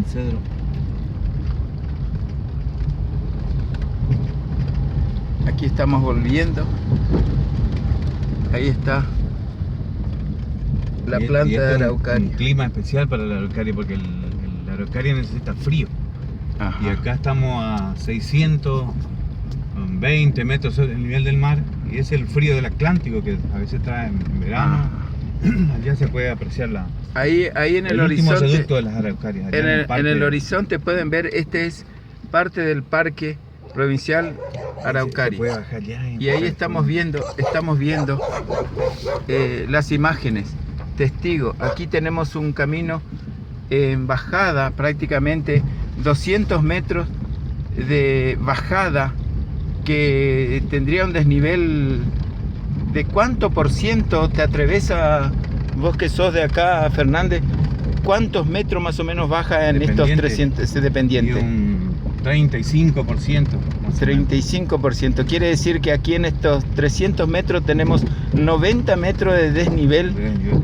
San Cedro. Aquí estamos volviendo. Ahí está la planta y de este es araucaria. un clima especial para la araucaria porque la araucaria necesita frío. Ajá. Y acá estamos a 620 metros sobre el nivel del mar. Y es el frío del Atlántico que a veces trae en verano. Allá se puede apreciar Ahí en el último horizonte. reducto de las araucarias. Allá En el horizonte pueden ver, este es parte del parque provincial Araucaria. Se puede bajar allá Y ahí estamos viendo las imágenes. Testigo, aquí tenemos un camino en bajada, prácticamente 200 metros de bajada, que tendría un desnivel de ¿cuánto por ciento te atreves a, vos que sos de acá, Fernández, cuántos metros más o menos baja en estos 300 dependientes? Y un 35%. 35%, quiere decir que aquí en estos 300 metros tenemos 90 metros de desnivel.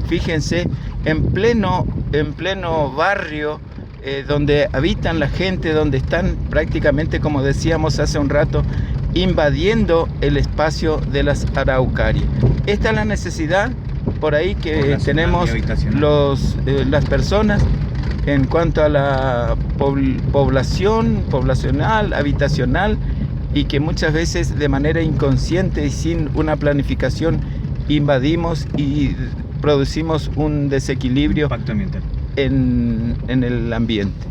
Fíjense, en pleno barrio donde habitan la gente, donde están prácticamente, como decíamos hace un rato, invadiendo el espacio de las araucarias. Esta es la necesidad por ahí que tenemos las personas en cuanto a la poblacional, habitacional, y que muchas veces de manera inconsciente y sin una planificación invadimos y producimos un desequilibrio impacto ambiental en el ambiente.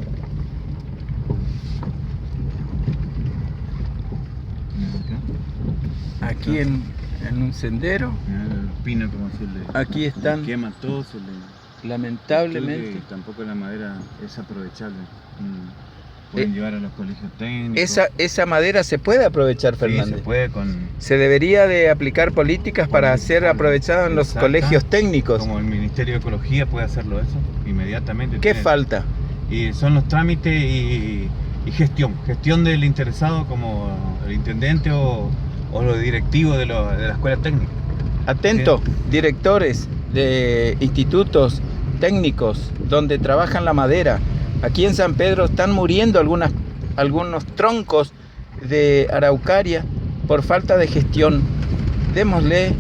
Aquí en un sendero. El pino, como se le, aquí están. Se quema todo, lamentablemente. Tampoco la madera es aprovechable. Pueden llevar a los colegios técnicos. Esa madera se puede aprovechar, Fernández. Sí, se puede Se debería de aplicar políticas para ser aprovechado en los colegios técnicos. Como el Ministerio de Ecología puede hacerlo eso inmediatamente. ¿Qué falta? Y son los trámites y gestión del interesado, como el intendente o los directivos de la escuela técnica. Atento, ¿sí? Directores de institutos técnicos donde trabajan la madera. Aquí en San Pedro están muriendo algunos troncos de araucaria por falta de gestión. Démosle,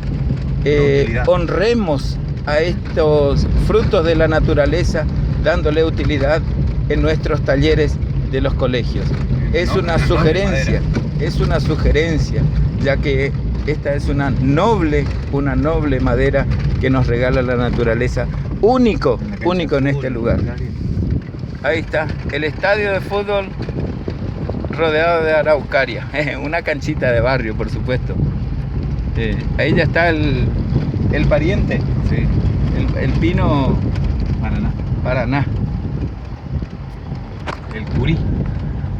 honremos a estos frutos de la naturaleza, dándole utilidad en nuestros talleres de los colegios. Es una sugerencia, ya que esta es una noble madera que nos regala la naturaleza, único en este lugar. Ahí está, el estadio de fútbol rodeado de araucaria, una canchita de barrio, por supuesto. Ahí ya está el pariente, sí. el pino Paraná. El curí.